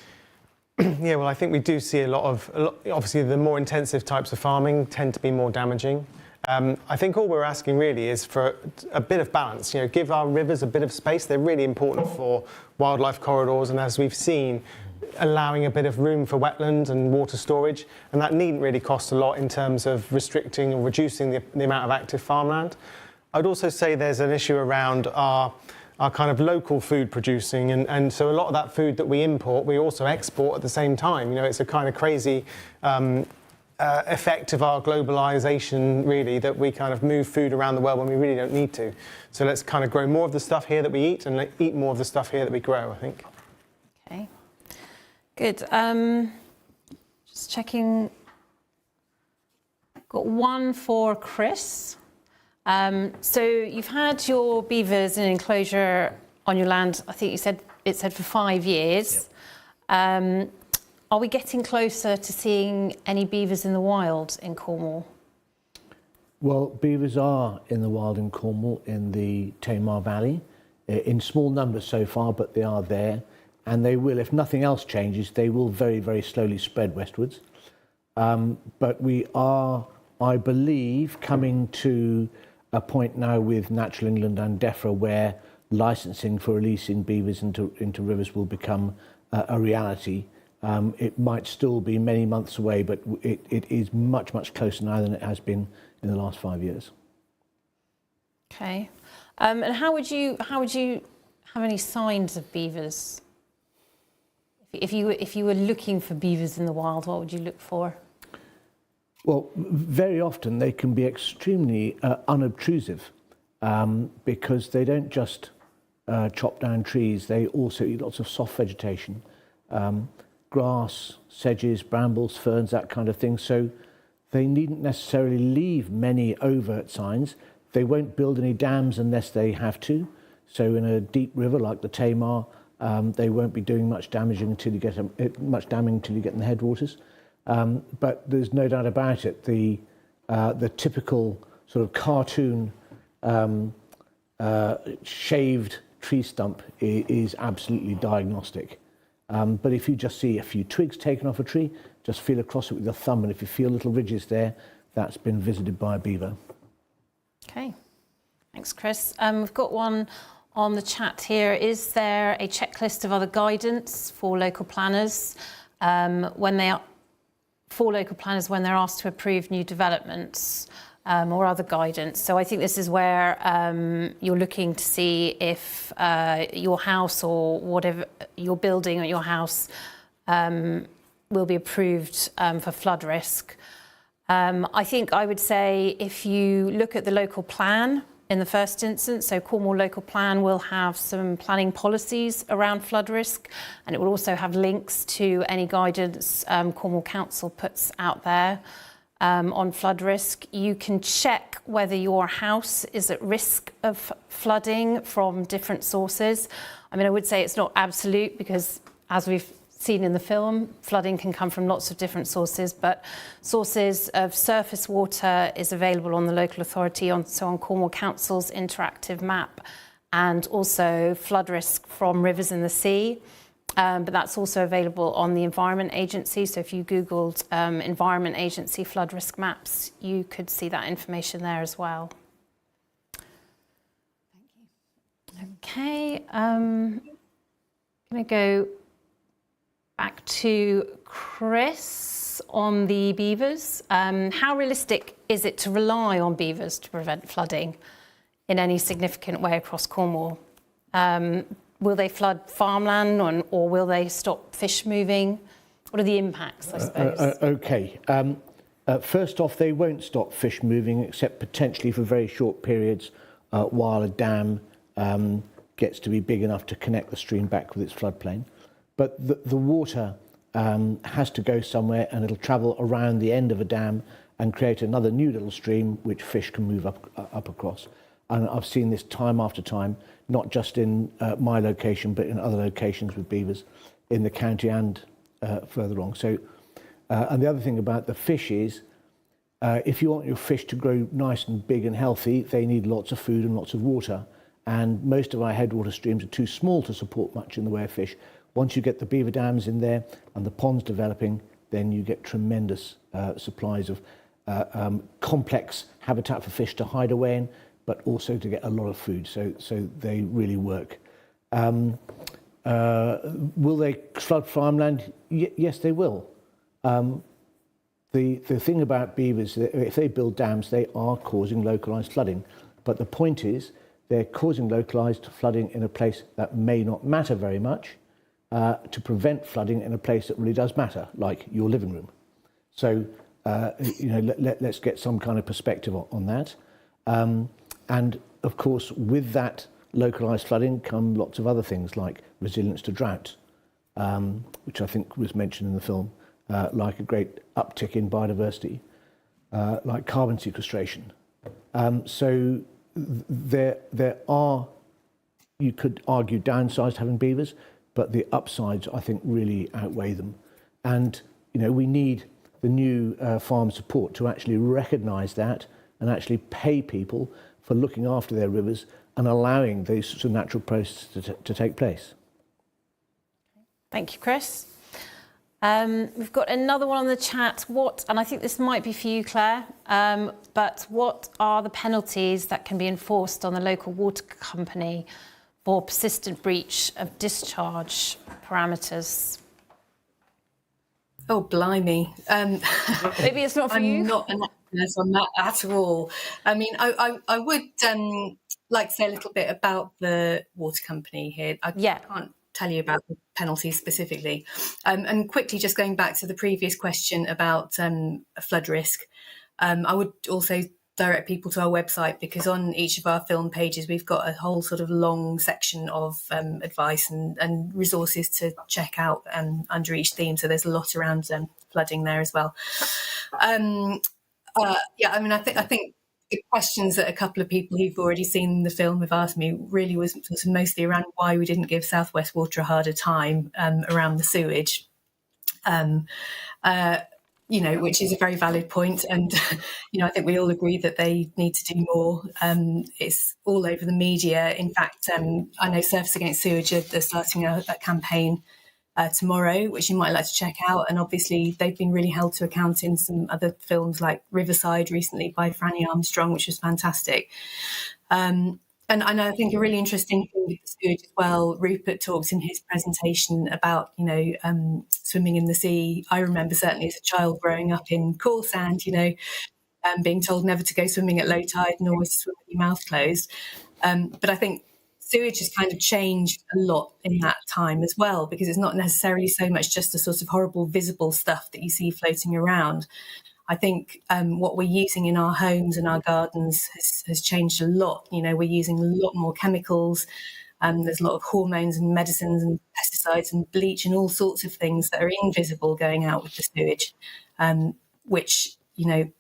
Yeah, well, I think we do see a lot of, obviously the more intensive types of farming tend to be more damaging. I think all we're asking really is for a bit of balance, you know, give our rivers a bit of space. They're really important for wildlife corridors, and as we've seen, allowing a bit of room for wetland and water storage, and that needn't really cost a lot in terms of restricting or reducing the amount of active farmland. I'd also say there's an issue around our kind of local food producing, and so a lot of that food that we import, we also export at the same time. You know, it's a kind of crazy effect of our globalization, really, that we kind of move food around the world when we really don't need to. So let's kind of grow more of the stuff here that we eat, and eat more of the stuff here that we grow, I think. Okay, good. Just checking. Got one for Chris. So you've had your beavers in enclosure on your land, I think it said for 5 years. Yep. Are we getting closer to seeing any beavers in the wild in Cornwall? Well, beavers are in the wild in Cornwall, in the Tamar Valley, in small numbers so far, but they are there. And they will, if nothing else changes, they will very, very slowly spread westwards. But we are, I believe, coming to a point now with Natural England and DEFRA where licensing for releasing beavers into rivers will become a reality. It might still be many months away, but it is much, much closer now than it has been in the last 5 years. Okay. And how would you have any signs of beavers? If you were looking for beavers in the wild, what would you look for? Well, very often they can be extremely unobtrusive because they don't just chop down trees, they also eat lots of soft vegetation. Grass, sedges, brambles, ferns, that kind of thing. So they needn't necessarily leave many overt signs. They won't build any dams unless they have to. So in a deep river like the Tamar, they won't be doing much damage until you get in the headwaters. But there's no doubt about it. The typical sort of cartoon shaved tree stump is absolutely diagnostic. But if you just see a few twigs taken off a tree, just feel across it with your thumb, and if you feel little ridges there, that's been visited by a beaver. Okay, thanks, Chris. We've got one on the chat here. Is there a checklist of other guidance for local planners when they're asked to approve new developments or other guidance? So I think this is where you're looking to see if your house or whatever you're building at your house will be approved for flood risk. I think I would say if you look at the local plan in the first instance, so Cornwall local plan will have some planning policies around flood risk, and it will also have links to any guidance Cornwall Council puts out there. on flood risk. You can check whether your house is at risk of flooding from different sources. I mean, I would say it's not absolute because, as we've seen in the film, flooding can come from lots of different sources, but sources of surface water is available on the local authority, on Cornwall Council's interactive map, and also flood risk from rivers in the sea. But that's also available on the Environment Agency. So if you Googled Environment Agency flood risk maps, you could see that information there as well. Thank you. Okay, I'm going to go back to Chris on the beavers. How realistic is it to rely on beavers to prevent flooding in any significant way across Cornwall? Will they flood farmland or will they stop fish moving? What are the impacts, I suppose? Okay. First off, they won't stop fish moving except potentially for very short periods while a dam gets to be big enough to connect the stream back with its floodplain. But the water has to go somewhere, and it'll travel around the end of a dam and create another new little stream which fish can move up across. And I've seen this time after time, not just in my location, but in other locations with beavers in the county and further on. So, and the other thing about the fish is, if you want your fish to grow nice and big and healthy, they need lots of food and lots of water. And most of our headwater streams are too small to support much in the way of fish. Once you get the beaver dams in there and the ponds developing, then you get tremendous supplies of complex habitat for fish to hide away in, but also to get a lot of food. So they really work. Will they flood farmland? Yes, they will. The thing about beavers, if they build dams, they are causing localised flooding. But the point is, they're causing localised flooding in a place that may not matter very much, to prevent flooding in a place that really does matter, like your living room. So, let's get some kind of perspective on that. And of course, with that localised flooding come lots of other things like resilience to drought, which I think was mentioned in the film, like a great uptick in biodiversity, like carbon sequestration. So there are, you could argue, downsides to having beavers, but the upsides, I think, really outweigh them. And, we need the new farm support to actually recognise that and actually pay people for looking after their rivers and allowing these sorts of natural processes to take place. Thank you, Chris. We've got another one on the chat. And I think this might be for you, Claire, but what are the penalties that can be enforced on the local water company for persistent breach of discharge parameters? Oh, blimey. Maybe it's not for you. I'm not an expert on that at all. I mean, I would like to say a little bit about the water company here. I can't tell you about the penalties specifically. And quickly, just going back to the previous question about flood risk, I would also direct people to our website, because on each of our film pages we've got a whole sort of long section of advice and resources to check out under each theme. So there's a lot around flooding there as well. I mean, I think the questions that a couple of people who've already seen the film have asked me really was mostly around why we didn't give South West Water a harder time around the sewage. Which is a very valid point. And, I think we all agree that they need to do more. It's all over the media. In fact, I know Surfers Against Sewage are starting a campaign tomorrow, which you might like to check out. And obviously, they've been really held to account in some other films like Riverside recently by Franny Armstrong, which was fantastic. And I think a really interesting thing with the sewage as well, Rupert talks in his presentation about, swimming in the sea. I remember certainly as a child growing up in coal sand, being told never to go swimming at low tide and always to swim with your mouth closed. But I think sewage has kind of changed a lot in that time as well, because it's not necessarily so much just the sort of horrible visible stuff that you see floating around. I think what we're using in our homes and our gardens has changed a lot. We're using a lot more chemicals. There's a lot of hormones and medicines and pesticides and bleach and all sorts of things that are invisible going out with the sewage, which,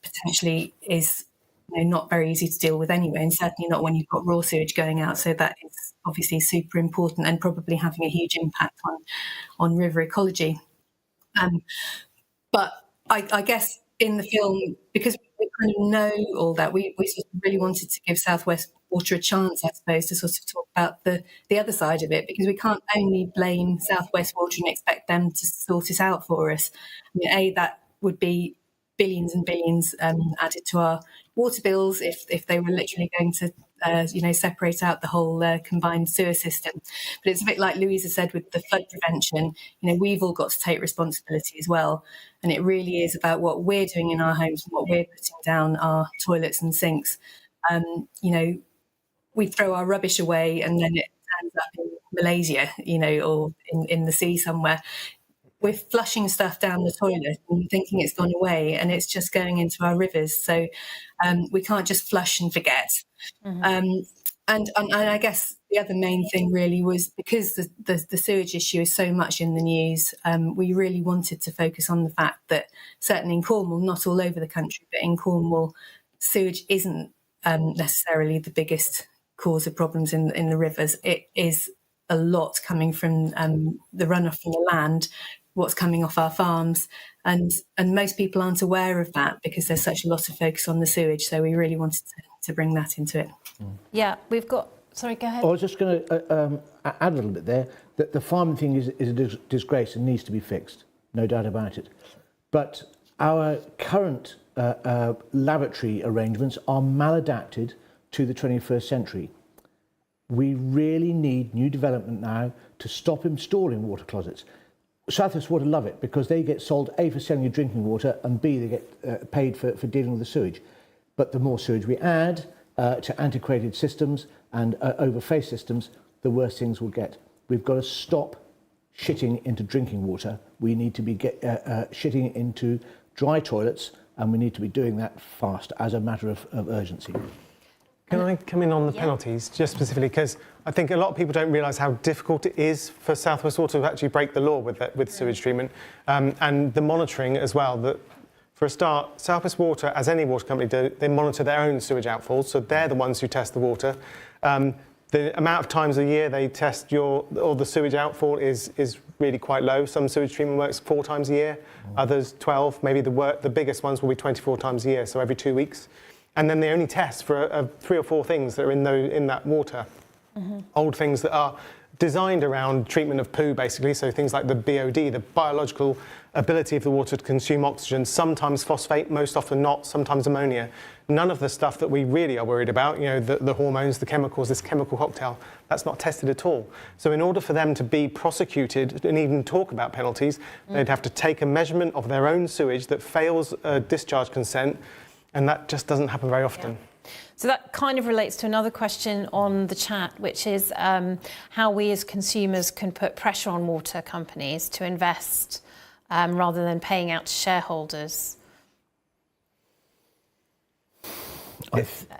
potentially is not very easy to deal with anyway, and certainly not when you've got raw sewage going out. So that is obviously super important and probably having a huge impact on river ecology. But I guess in the film, because we kind of know all that, we sort of really wanted to give South West Water a chance, I suppose, to sort of talk about the other side of it, because we can't only blame South West Water and expect them to sort it out for us. I mean, that would be billions and billions added to our water bills if they were literally going to separate out the whole combined sewer system. But it's a bit like Louisa said with the flood prevention. We've all got to take responsibility as well, and it really is about what we're doing in our homes and what we're putting down our toilets and sinks. We throw our rubbish away and then it ends up in Malaysia, or in the sea somewhere. We're flushing stuff down the toilet and thinking it's gone away, and it's just going into our rivers. So we can't just flush and forget. And I guess the other main thing really was, because the sewage issue is so much in the news, we really wanted to focus on the fact that certainly in Cornwall, not all over the country, but in Cornwall, sewage isn't necessarily the biggest cause of problems in the rivers. It is a lot coming from the runoff from the land, what's coming off our farms, and most people aren't aware of that because there's such a lot of focus on the sewage. So we really wanted to bring that into it. Yeah, we've got... Sorry, go ahead. I was just going to add a little bit there, that the farming thing is a disgrace and needs to be fixed, no doubt about it. But our current lavatory arrangements are maladapted to the 21st century. We really need new development now to stop installing water closets. South West Water love it because they get sold, A, for selling you drinking water, and B, they get paid for dealing with the sewage. But the more sewage we add to antiquated systems and overfaced systems, the worse things will get. We've got to stop shitting into drinking water. We need to be shitting into dry toilets, and we need to be doing that fast as a matter of urgency. Can I come in on the penalties, just specifically, because I think a lot of people don't realise how difficult it is for South West Water to actually break the law with sewage treatment, and the monitoring as well. That, for a start, South West Water, as any water company do, they monitor their own sewage outfalls, so they're the ones who test the water. The amount of times a year they test the sewage outfall is really quite low. Some sewage treatment works 4 times a year, others 12. Maybe the biggest ones will be 24 times a year, so every 2 weeks. And then they only test for 3 or 4 things that are in that water. Old things that are designed around treatment of poo, basically, so things like the BOD, the biological ability of the water to consume oxygen, sometimes phosphate, most often not, sometimes ammonia. None of the stuff that we really are worried about, the hormones, the chemicals, this chemical cocktail, that's not tested at all. So in order for them to be prosecuted and even talk about penalties, they'd have to take a measurement of their own sewage that fails discharge consent, and that just doesn't happen very often. Yeah. So that kind of relates to another question on the chat, which is how we as consumers can put pressure on water companies to invest rather than paying out to shareholders.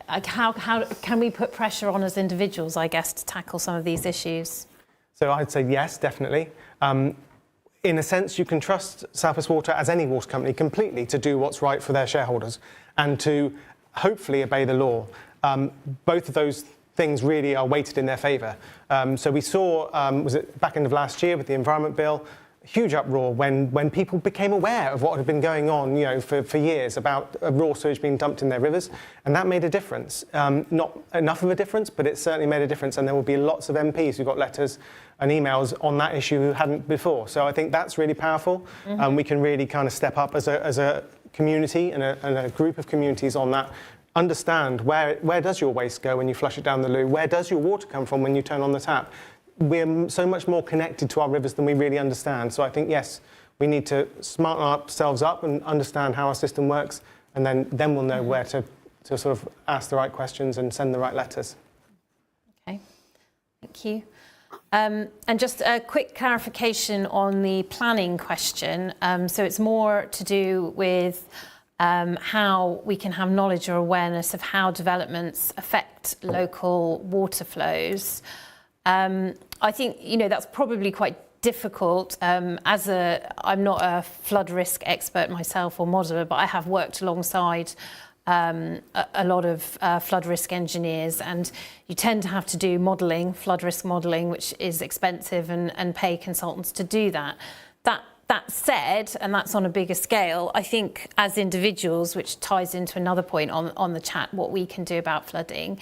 How can we put pressure on as individuals, I guess, to tackle some of these issues? So I'd say yes, definitely. In a sense, you can trust South West Water, as any water company, completely to do what's right for their shareholders and to hopefully obey the law. Both of those things really are weighted in their favour. So we saw, was it back end of last year with the Environment Bill, huge uproar when people became aware of what had been going on, for years about raw sewage being dumped in their rivers, and that made a difference. Not enough of a difference, but it certainly made a difference, and there will be lots of MPs who got letters and emails on that issue who hadn't before. So I think that's really powerful. We can really kind of step up as a community and a group of communities on that. Understand where does your waste go when you flush it down the loo? Where does your water come from when you turn on the tap? We're so much more connected to our rivers than we really understand. So I think, yes, we need to smarten ourselves up and understand how our system works, and then we'll know where to sort of ask the right questions and send the right letters. Okay, thank you. And just a quick clarification on the planning question. So it's more to do with how we can have knowledge or awareness of how developments affect local water flows. I think, that's probably quite difficult. I'm not a flood risk expert myself or modeller, but I have worked alongside a lot of flood risk engineers, and you tend to have to do modelling, flood risk modelling, which is expensive, and pay consultants to do that. That said, and that's on a bigger scale, I think as individuals, which ties into another point on the chat, what we can do about flooding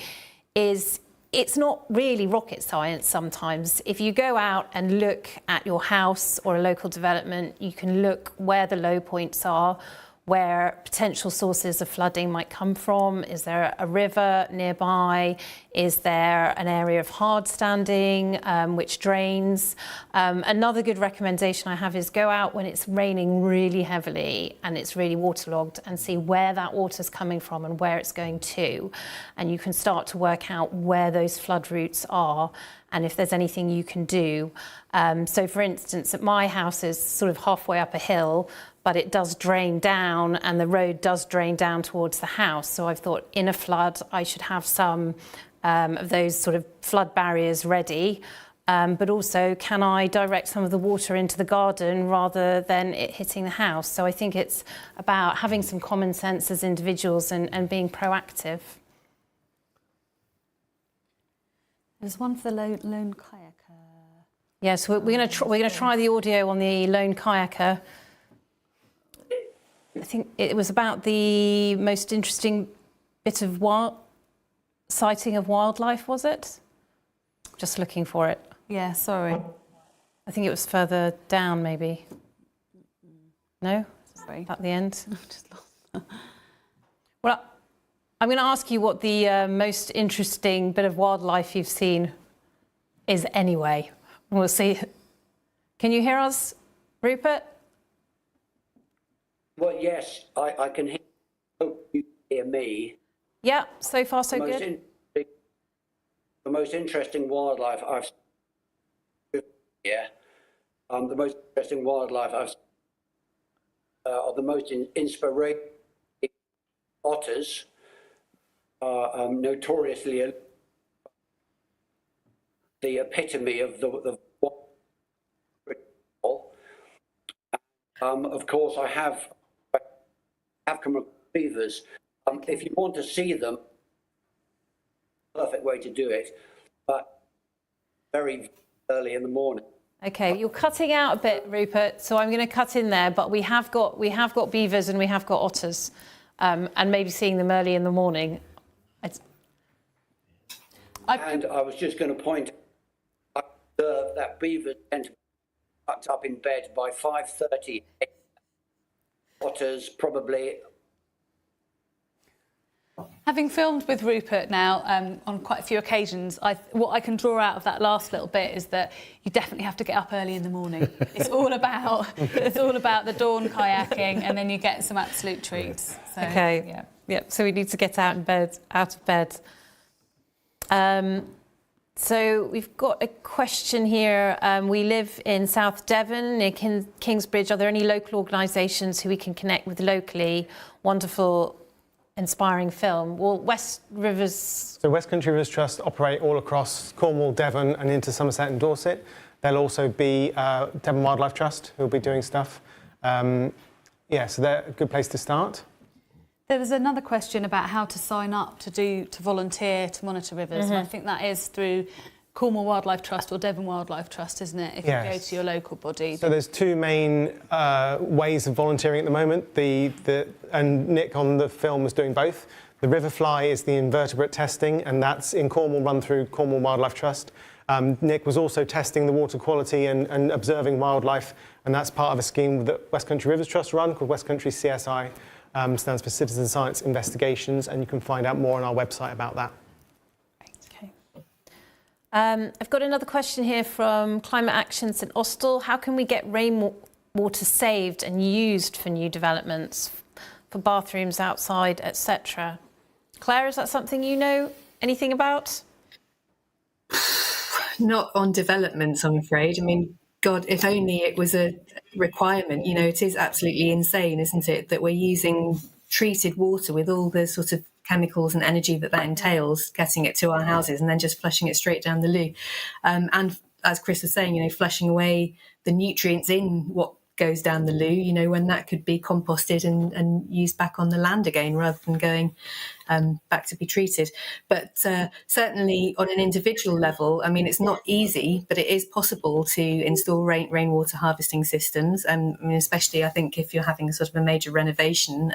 is it's not really rocket science sometimes. If you go out and look at your house or a local development, you can look where the low points are, where potential sources of flooding might come from. Is there a river nearby? Is there an area of hard standing which drains? Another good recommendation I have is go out when it's raining really heavily and it's really waterlogged and see where that water's coming from and where it's going to. And you can start to work out where those flood routes are and if there's anything you can do. So for instance, at my house is sort of halfway up a hill, but it does drain down and the road does drain down towards the house. So I've thought in a flood, I should have some of those sort of flood barriers ready. But also, can I direct some of the water into the garden rather than it hitting the house? So I think it's about having some common sense as individuals and being proactive. There's one for the Lone Kayaker. Yes, we're going to try the audio on the Lone Kayaker. I think it was about the most interesting bit of sighting of wildlife, was it? Just looking for it. Yeah, sorry. I think it was further down, maybe. No? Sorry. At the end? Well, I'm going to ask you what the most interesting bit of wildlife you've seen is anyway. We'll see. Can you hear us, Rupert? Well, yes, I can hear. Hope you hear me. Yeah, so far so good. The most interesting wildlife I've seen here. The most interesting wildlife I've seen, or the most inspirational otters are notoriously the epitome of the of course, I have come across beavers. If you want to see them, perfect way to do it, but very early in the morning. Okay, you're cutting out a bit, Rupert, so I'm going to cut in there, but we have got beavers and we have got otters, and maybe seeing them early in the morning. And I was just going to point out that beavers tend to be tucked up in bed by 5:30. Otters probably. Having filmed with Rupert now on quite a few occasions, what I can draw out of that last little bit is that you definitely have to get up early in the morning. It's all about the dawn kayaking, and then you get some absolute treats. So, okay. Yeah. So we need to get out of bed. So we've got a question here. We live in South Devon near Kingsbridge. Are there any local organisations who we can connect with locally? Wonderful, inspiring film. Well, So Westcountry Rivers Trust operate all across Cornwall, Devon and into Somerset and Dorset. There'll also be Devon Wildlife Trust who'll be doing stuff. So they're a good place to start. There was another question about how to sign up to volunteer to monitor rivers. Mm-hmm. And I think that is through Cornwall Wildlife Trust or Devon Wildlife Trust, isn't it? If you go to your local body. So there's two main ways of volunteering at the moment. And Nick on the film was doing both. The Riverfly is the invertebrate testing, and that's in Cornwall, run through Cornwall Wildlife Trust. Nick was also testing the water quality and observing wildlife, and that's part of a scheme that Westcountry Rivers Trust run called Westcountry CSI. Stands for Citizen Science Investigations, and you can find out more on our website about that. Okay. I've got another question here from Climate Action St Austell. How can we get rainwater saved and used for new developments, for bathrooms outside, etc.? Claire, is that something you know anything about? Not on developments, I'm afraid. I mean, God, if only it was a requirement. You know, it is absolutely insane, isn't it, that we're using treated water with all the sort of chemicals and energy that entails, getting it to our houses and then just flushing it straight down the loo. And as Chris was saying, flushing away the nutrients in what goes down the loo, when that could be composted and used back on the land again rather than going back to be treated. But certainly on an individual level, I mean, it's not easy, but it is possible to install rainwater harvesting systems. Especially, I think, if you're having a sort of a major renovation.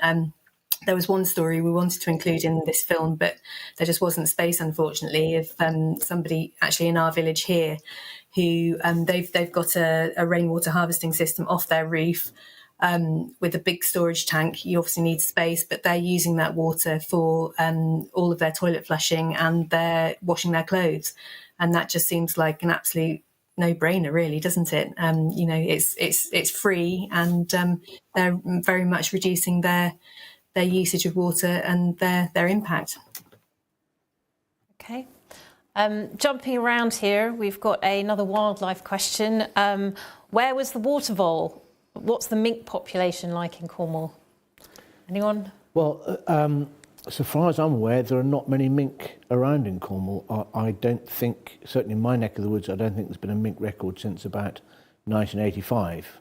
There was one story we wanted to include in this film, but there just wasn't space, unfortunately, of somebody actually in our village here who they've got a rainwater harvesting system off their roof with a big storage tank. You obviously need space, but they're using that water for all of their toilet flushing, and they're washing their clothes. And that just seems like an absolute no-brainer, really, doesn't it? It's free, and they're very much reducing their usage of water and their impact. Okay. Jumping around here, we've got another wildlife question. Where was the water vole? What's the mink population like in Cornwall? Anyone? Well, so far as I'm aware, there are not many mink around in Cornwall. I don't think, certainly in my neck of the woods, I don't think there's been a mink record since about 1985.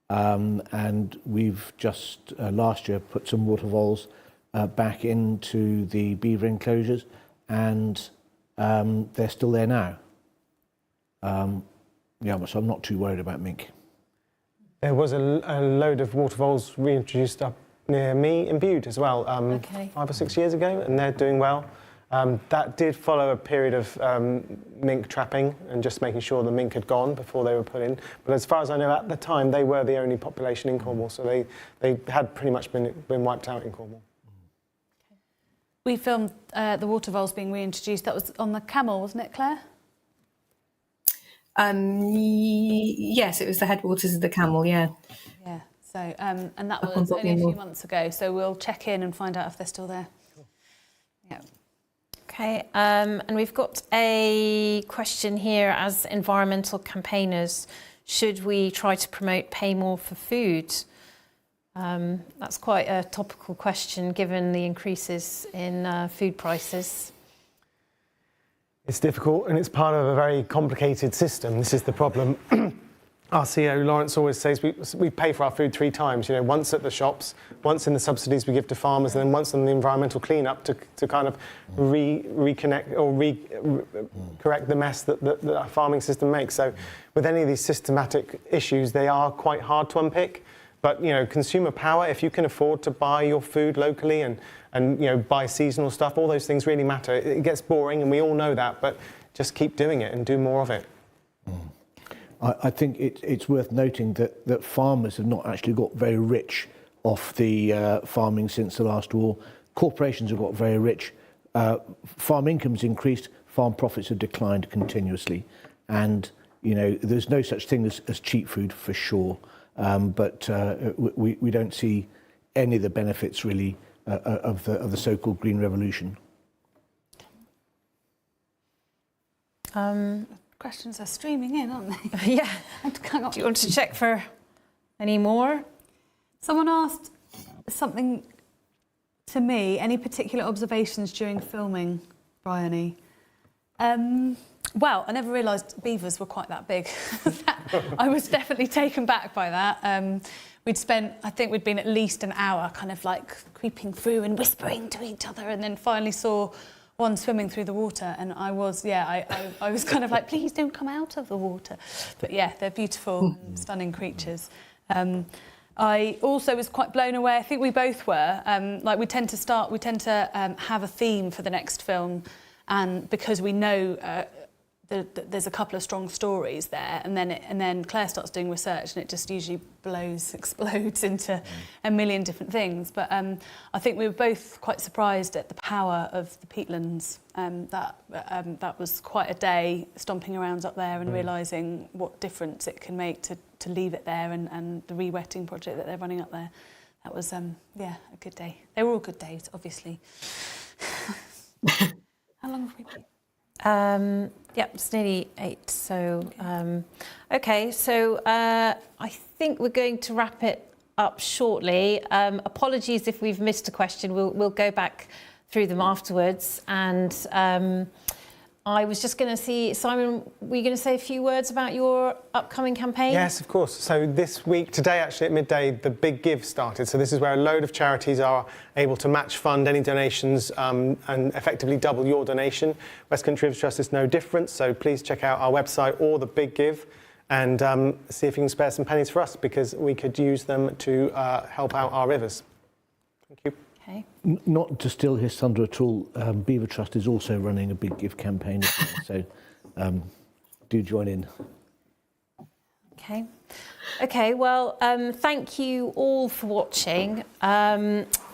And we've just last year put some water voles back into the beaver enclosures, and they're still there now. So I'm not too worried about mink. There was a load of water voles reintroduced up near me in Bude as well, 5 or 6 years ago, and they're doing well. That did follow a period of mink trapping and just making sure the mink had gone before they were put in. But as far as I know, at the time, they were the only population in Cornwall, so they had pretty much been wiped out in Cornwall. We filmed the water voles being reintroduced. That was on the camel, wasn't it, Claire? Yes, it was the headwaters of the Camel, yeah. Yeah, so, and that was only a few months ago, so we'll check in and find out if they're still there. Cool. Yeah. Okay, and we've got a question here. As environmental campaigners, should we try to promote pay more for food? That's quite a topical question given the increases in food prices. It's difficult, and it's part of a very complicated system. This is the problem. Our CEO, Lawrence, always says we pay for our food 3 times, once at the shops, once in the subsidies we give to farmers, and then once in the environmental clean-up to kind of reconnect or correct the mess that our farming system makes. So with any of these systematic issues, they are quite hard to unpick. But, consumer power, if you can afford to buy your food locally and buy seasonal stuff, all those things really matter. It gets boring, and we all know that, but just keep doing it and do more of it. I think it's worth noting that farmers have not actually got very rich off the farming since the last war. Corporations have got very rich. Farm income's increased, farm profits have declined continuously. And, there's no such thing as cheap food for sure. But we don't see any of the benefits really of the so-called Green Revolution. Questions are streaming in, aren't they? Yeah. Do you want to check for any more? Someone asked something to me. Any particular observations during filming, Bryony? Well, I never realised beavers were quite that big. I was definitely taken back by that. I think we'd been at least an hour kind of like creeping through and whispering to each other, and then finally saw one swimming through the water, and I was kind of like, please don't come out of the water. But yeah, they're beautiful, stunning creatures. I also was quite blown away. I think we both were. We tend to have a theme for the next film, and because we know there's a couple of strong stories there, and then Claire starts doing research, and it just usually explodes into a million different things. But I think we were both quite surprised at the power of the peatlands. That was quite a day stomping around up there and realising what difference it can make to leave it there, and the re-wetting project that they're running up there. That was a good day. They were all good days, obviously. How long have we been? It's nearly 8. So, okay. So I think we're going to wrap it up shortly. Apologies if we've missed a question. We'll go back through them afterwards. And I was just going to see, Simon, were you going to say a few words about your upcoming campaign? Yes, of course. So this week, today actually at midday, the Big Give started. So this is where a load of charities are able to match fund any donations and effectively double your donation. Westcountry Rivers Trust is no different, so please check out our website or the Big Give and see if you can spare some pennies for us, because we could use them to help out our rivers. Thank you. Okay. Not to steal his thunder at all, Beaver Trust is also running a Big Give campaign as well, so do join in. Okay. Okay, well, thank you all for watching.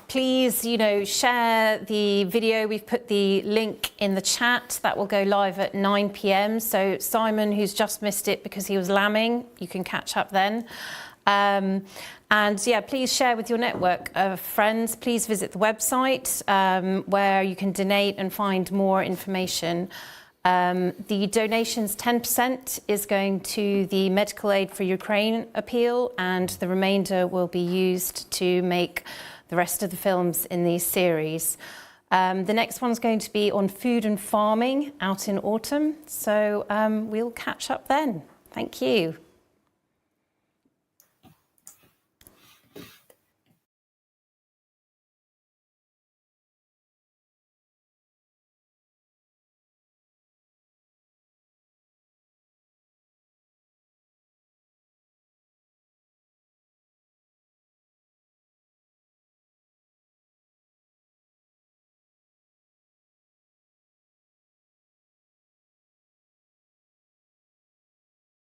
Please, share the video. We've put the link in the chat. That will go live at 9 p.m. So Simon, who's just missed it because he was lambing, you can catch up then. And yeah, please share with your network of friends. Please visit the website where you can donate and find more information. The donations, 10% is going to the Medical Aid for Ukraine appeal, and the remainder will be used to make the rest of the films in these series. The next one's going to be on food and farming out in autumn. So we'll catch up then. Thank you.